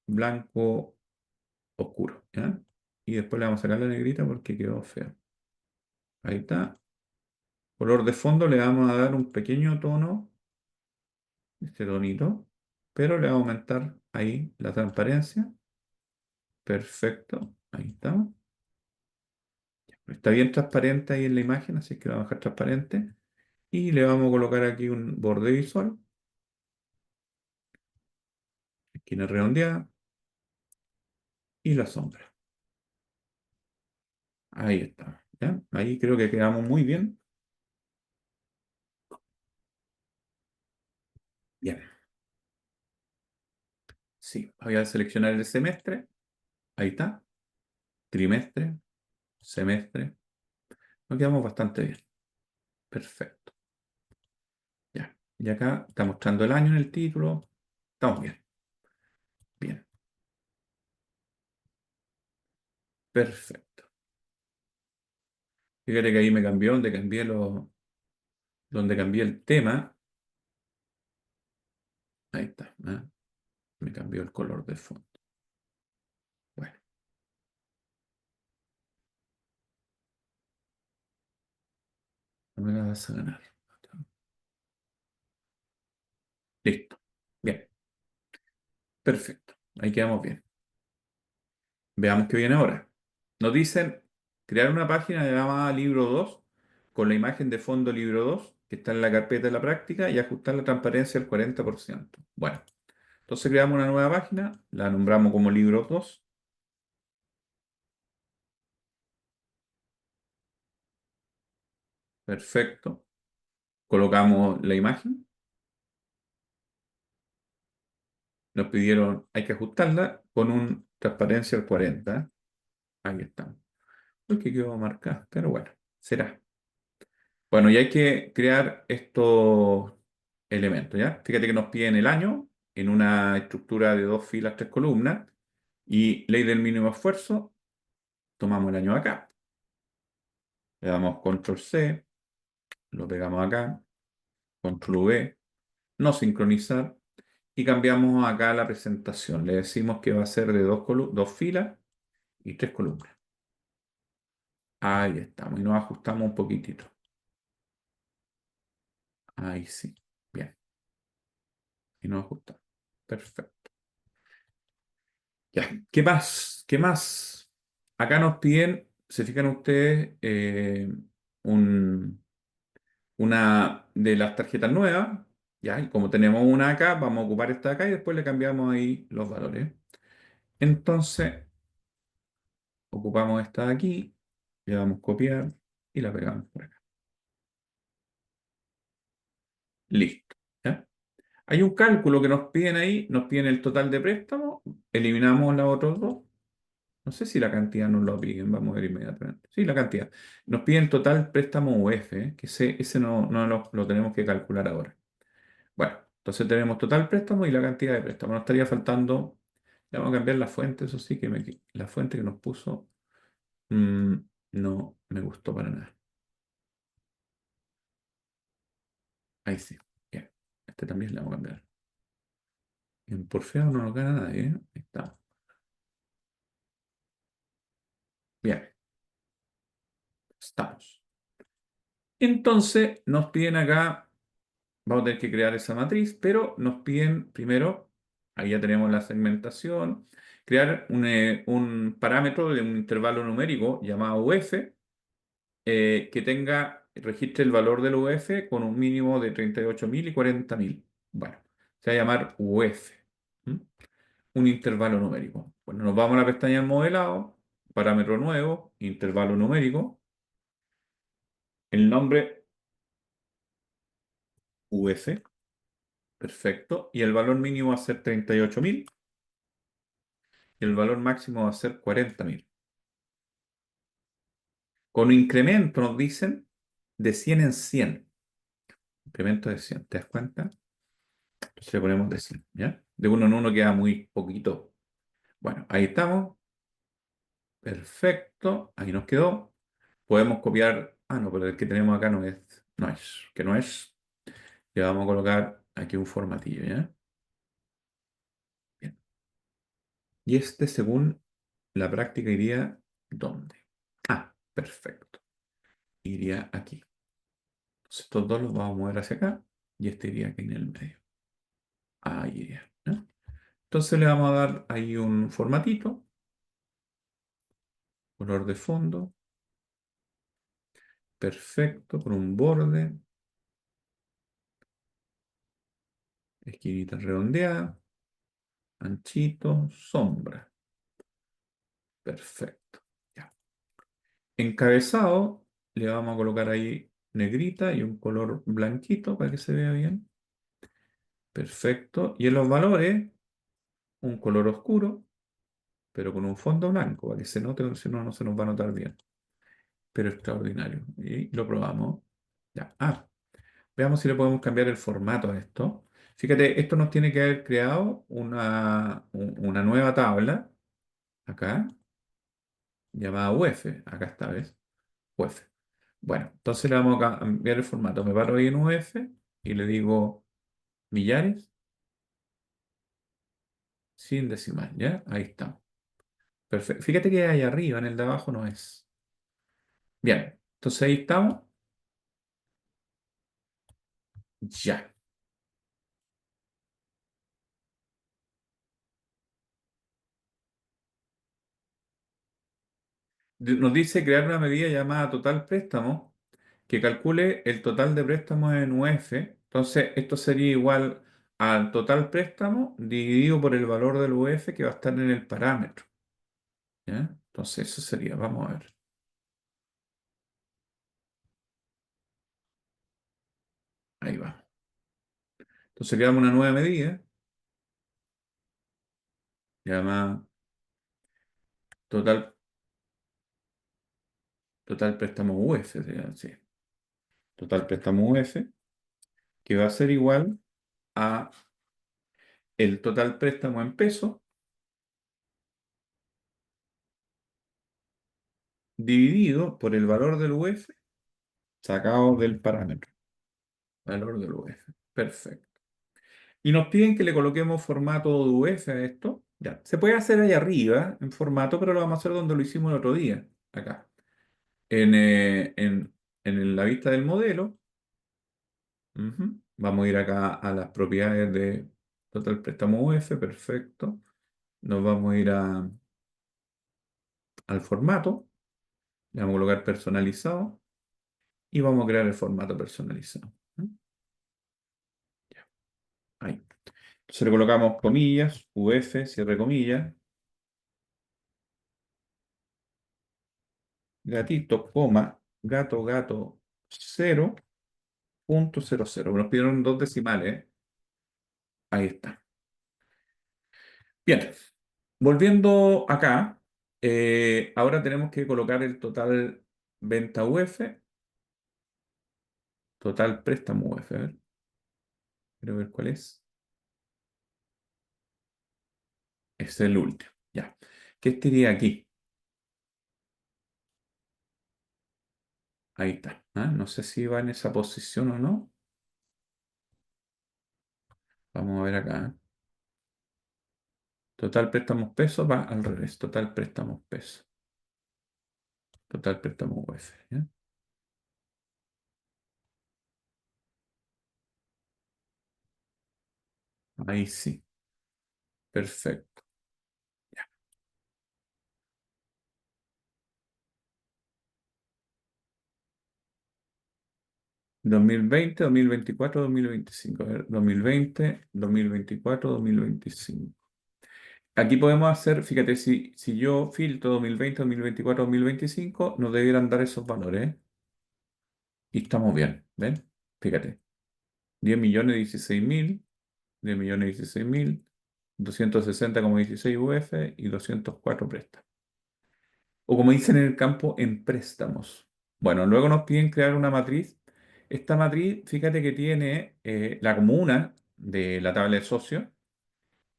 S1: blanco, oscuro, ¿ya? Y después le vamos a sacar la negrita porque quedó feo. Ahí está. Color de fondo le vamos a dar un pequeño tono, este tonito, pero le vamos a aumentar ahí la transparencia. Perfecto. Ahí está. Está bien transparente ahí en la imagen, así que lo vamos a dejar transparente. Y le vamos a colocar aquí un borde visual, esquina redondeada y la sombra. Ahí está. ¿Ya? Ahí creo que quedamos muy bien. Bien. Sí, voy a seleccionar el semestre. Ahí está. Trimestre, semestre. Nos quedamos bastante bien. Perfecto. Ya. Y acá está mostrando el año en el título. Estamos bien. Bien. Perfecto. Fíjate que ahí me cambió donde cambié el tema. Ahí está. ¿Ah? Me cambió el color de fondo. Bueno, no me la vas a ganar. Listo. Bien. Perfecto. Ahí quedamos bien. Veamos qué viene ahora. Nos dicen crear una página llamada Libro 2 con la imagen de fondo Libro 2 que está en la carpeta de la práctica y ajustar la transparencia al 40%. Bueno, entonces creamos una nueva página, la nombramos como Libro 2. Perfecto. Colocamos la imagen. Nos pidieron, hay que ajustarla con un transparencia al 40. Ahí estamos. Uy, que quedó marcada, pero bueno, será. Bueno, y hay que crear estos elementos, ¿ya? Fíjate que nos piden el año en una estructura de dos filas, tres columnas, y ley del mínimo esfuerzo, tomamos el año de acá, le damos control C, lo pegamos acá, control V, no sincronizar, y cambiamos acá la presentación. Le decimos que va a ser de dos filas y tres columnas. Ahí estamos, y nos ajustamos un poquitito. Ahí sí, bien, y nos ajustamos. Perfecto. Ya, ¿qué más? ¿Qué más? Acá nos piden, se fijan ustedes, un- una de las tarjetas nuevas, ya, y como tenemos una acá, vamos a ocupar esta acá y después le cambiamos ahí los valores. Entonces, ocupamos esta de aquí, le damos copiar y la pegamos por acá. Listo. ¿Ya? Hay un cálculo que nos piden ahí, nos piden el total de préstamos, eliminamos los otros dos. No sé si la cantidad nos lo piden, vamos a ver inmediatamente. Sí, la cantidad. Nos piden total préstamo UF, que ese no lo tenemos que calcular ahora. Bueno, entonces tenemos total préstamo y la cantidad de préstamo. Nos estaría faltando, ya vamos a cambiar la fuente, eso sí que la fuente que nos puso mm, no me gustó para nada. Ahí sí, bien. Este también le vamos a cambiar. En Porfeo no nos gana nadie, ¿eh? Ahí está. Bien, estamos. Entonces nos piden acá. Vamos a tener que crear esa matriz, pero nos piden primero, ahí ya tenemos la segmentación, crear un parámetro de un intervalo numérico llamado UF, que registre el valor del UF con un mínimo de 38.000 y 40.000. Bueno, se va a llamar UF, ¿m? Un intervalo numérico. Bueno, nos vamos a la pestaña del modelado, parámetro nuevo, intervalo numérico, el nombre UF, perfecto, y el valor mínimo va a ser 38.000. Y el valor máximo va a ser 40.000. Con un incremento nos dicen de 100 en 100. Incremento de 100, ¿te das cuenta? Entonces le ponemos de 100, ¿ya? De uno en uno queda muy poquito. Bueno, ahí estamos. Perfecto. Ahí nos quedó. Podemos copiar. Ah, no, pero el que tenemos acá no es. No es. Que no es. Le vamos a colocar aquí un formatillo, ¿ya? Bien. Y este, según la práctica, iría ¿dónde? Ah, perfecto. Iría aquí. Entonces, estos dos los vamos a mover hacia acá y este iría aquí en el medio. Ahí iría, ¿no? Entonces le vamos a dar ahí un formatito, color de fondo, perfecto, con un borde, esquinita redondeada, anchito, sombra. Perfecto. Ya. Encabezado, le vamos a colocar ahí negrita y un color blanquito para que se vea bien. Perfecto. Y en los valores, un color oscuro, pero con un fondo blanco, para que se note, si no, no se nos va a notar bien. Pero extraordinario. Y lo probamos. Ya. Ah, veamos si le podemos cambiar el formato a esto. Fíjate, esto nos tiene que haber creado una nueva tabla, acá, llamada UF. Acá está, ¿ves? UF. Bueno, entonces le vamos a cambiar el formato. Me paro ahí en UF y le digo millares sin decimal, ¿ya? Ahí estamos. Perfecto. Fíjate que ahí arriba, en el de abajo, no es. Bien, entonces ahí estamos. Ya. Nos dice crear una medida llamada total préstamo que calcule el total de préstamos en UF. Entonces, esto sería igual al total préstamo dividido por el valor del UF que va a estar en el parámetro. ¿Ya? Entonces, eso sería, vamos a ver. Ahí va. Entonces, creamos una nueva medida llamada total, total préstamo UF. Sería así. Total préstamo UF, que va a ser igual a el total préstamo en pesos dividido por el valor del UF sacado del parámetro. Valor del UF. Perfecto. Y nos piden que le coloquemos formato de UF a esto. Ya. Se puede hacer ahí arriba en formato, pero lo vamos a hacer donde lo hicimos el otro día. Acá. En la vista del modelo. Ujú. Vamos a ir acá a las propiedades de total préstamo UF. Perfecto. Nos vamos a ir al formato. Le vamos a colocar personalizado. Y vamos a crear el formato personalizado. ¿Mm? Ahí. Entonces le colocamos comillas, UF, cierre comillas, gatito, coma, gato, gato, 0.00. Nos pidieron dos decimales, ¿eh? Ahí está. Bien, volviendo acá, ahora tenemos que colocar el total venta UF, total préstamo UF. A ver, quiero ver cuál es. Es el último, ya. ¿Qué estaría aquí? Ahí está. ¿Ah? No sé si va en esa posición o no. Vamos a ver acá. ¿Eh? Total préstamos pesos va al revés. Total préstamos pesos. Total préstamo UF. ¿Ya? Ahí sí. Perfecto. Ya. 2020, 2024, 2025. A ver, 2020, 2024, 2025. Aquí podemos hacer, fíjate, si yo filtro 2020, 2024, 2025, nos debieran dar esos valores. ¿Eh? Y estamos bien. ¿Ven? Fíjate. 10 millones 16 mil, 10 millones 16 mil, 260,16 UF y 204 préstamos. O como dicen en el campo, en préstamos. Bueno, luego nos piden crear una matriz. Esta matriz, fíjate que tiene la comuna de la tabla de socios,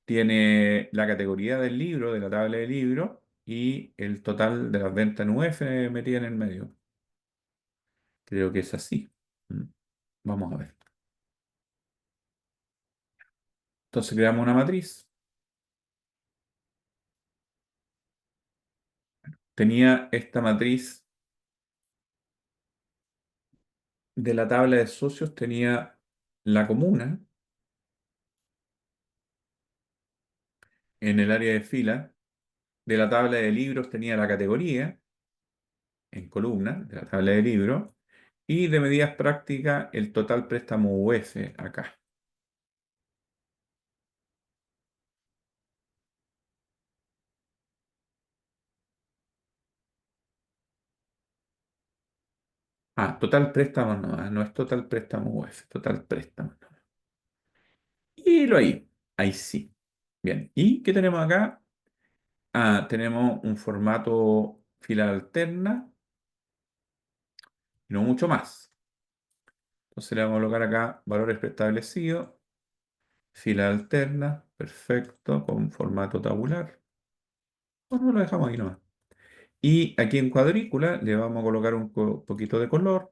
S1: tiene la categoría del libro, de la tabla de libro, y el total de las ventas en UF metida en el medio. Creo que es así. Mm. Vamos a ver. Entonces creamos una matriz. Tenía esta matriz de la tabla de socios, tenía la comuna en el área de fila. De la tabla de libros tenía la categoría en columna de la tabla de libros y de medidas prácticas el total préstamo UF acá. Ah, total préstamo no, no es total préstamo UF, total préstamo. No. Y lo ahí sí. Bien, ¿y qué tenemos acá? Ah, tenemos un formato fila alterna y no mucho más. Entonces le vamos a colocar acá valores preestablecidos, fila alterna, perfecto, con formato tabular. O no lo dejamos ahí nomás. Y aquí en cuadrícula le vamos a colocar un poquito de color.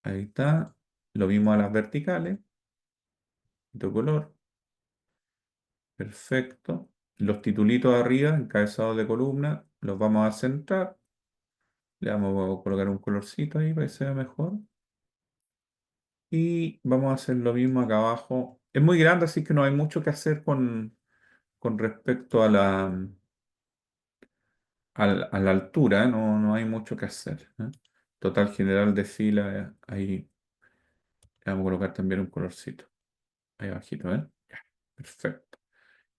S1: Ahí está. Lo mismo a las verticales. De color. Perfecto. Los titulitos arriba, encabezados de columna, los vamos a centrar. Le vamos a colocar un colorcito ahí para que se vea mejor. Y vamos a hacer lo mismo acá abajo. Es muy grande, así que no hay mucho que hacer con respecto a la altura, no hay mucho que hacer, ¿eh? Total general de fila, ahí le vamos a colocar también un colorcito, ahí abajito, ¿eh? Ya, perfecto.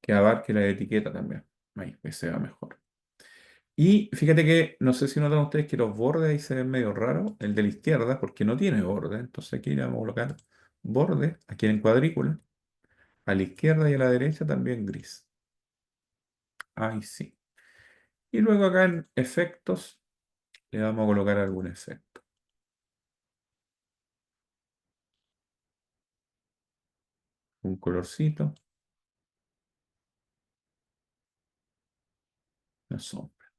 S1: Que abarque la etiqueta también, ahí, que se vea mejor. Y fíjate que, no sé si notan ustedes que los bordes ahí se ven medio raros, el de la izquierda, porque no tiene borde, entonces aquí le vamos a colocar borde, aquí en cuadrícula, a la izquierda y a la derecha también gris. Ahí sí. Y luego acá en efectos le vamos a colocar algún efecto. Un colorcito, una sombra.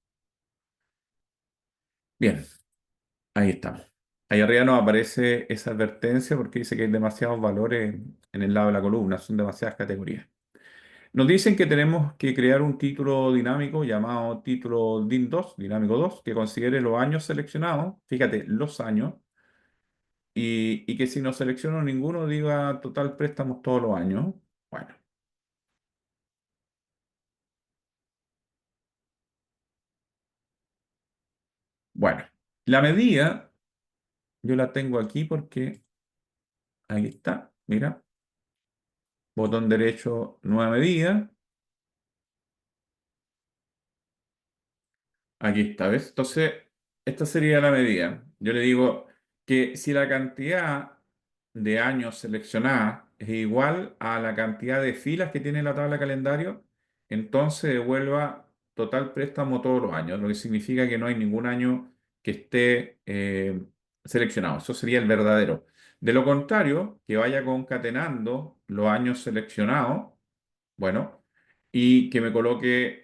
S1: Bien, ahí estamos. Ahí arriba nos aparece esa advertencia porque dice que hay demasiados valores en el lado de la columna, son demasiadas categorías. Nos dicen que tenemos que crear un título dinámico llamado título DIN2, dinámico 2, que considere los años seleccionados, fíjate, los años, y que si no selecciono ninguno diga total préstamos todos los años. Bueno, bueno, la medida yo la tengo aquí porque ahí está, mira, botón derecho, nueva medida. Aquí está, ¿ves? Entonces, esta sería la medida. Yo le digo que si la cantidad de años seleccionada es igual a la cantidad de filas que tiene la tabla de calendario, entonces devuelva total préstamo todos los años, lo que significa que no hay ningún año que esté seleccionado. Eso sería el verdadero. De lo contrario, que vaya concatenando los años seleccionados, bueno, y que me coloque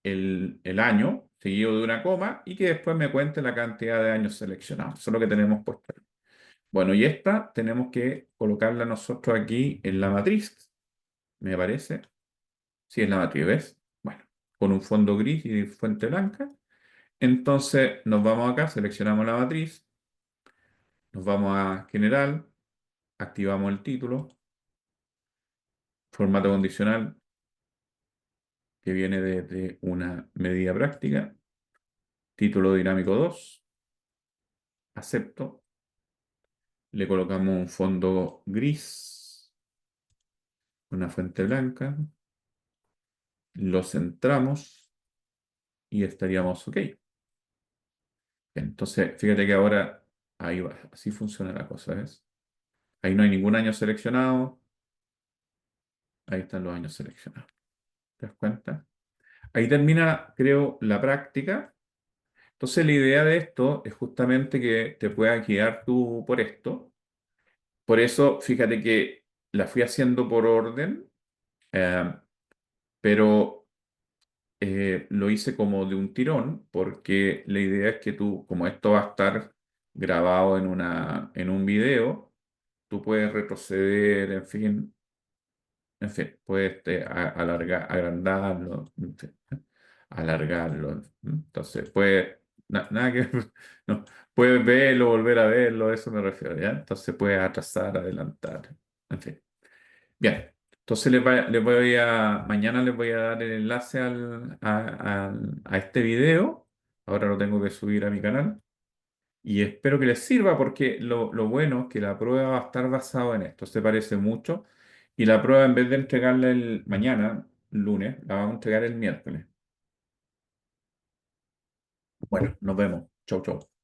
S1: el año seguido de una coma y que después me cuente la cantidad de años seleccionados. Eso es lo que tenemos puesto ahí. Bueno, y esta tenemos que colocarla nosotros aquí en la matriz, me parece. Sí, es la matriz, ¿ves? Bueno, con un fondo gris y fuente blanca. Entonces nos vamos acá, seleccionamos la matriz, nos vamos a general, activamos el título, formato condicional que viene de una medida práctica, título dinámico 2, acepto, le colocamos un fondo gris, una fuente blanca, lo centramos y estaríamos ok. Entonces, fíjate que ahora ahí va, así funciona la cosa, ¿ves? Ahí no hay ningún año seleccionado, ahí están los años seleccionados. ¿Te das cuenta? Ahí termina, creo, la práctica. Entonces, la idea de esto es justamente que te puedas guiar tú por esto. Por eso, fíjate que la fui haciendo por orden, eh, pero lo hice como de un tirón, porque la idea es que tú, como esto va a estar grabado en un video, tú puedes retroceder, en fin, puedes alargar, agrandarlo, en fin, alargarlo. Entonces, nada que, no, puedes verlo, volver a verlo, a eso me refiero, ¿ya? Entonces puedes atrasar, adelantar, en fin. Bien, entonces mañana les voy a dar el enlace a este video. Ahora lo tengo que subir a mi canal. Y espero que les sirva porque lo bueno es que la prueba va a estar basada en esto. Se parece mucho. Y la prueba, en vez de entregarla el mañana, lunes, la vamos a entregar el miércoles. Bueno, nos vemos. Chau, chau.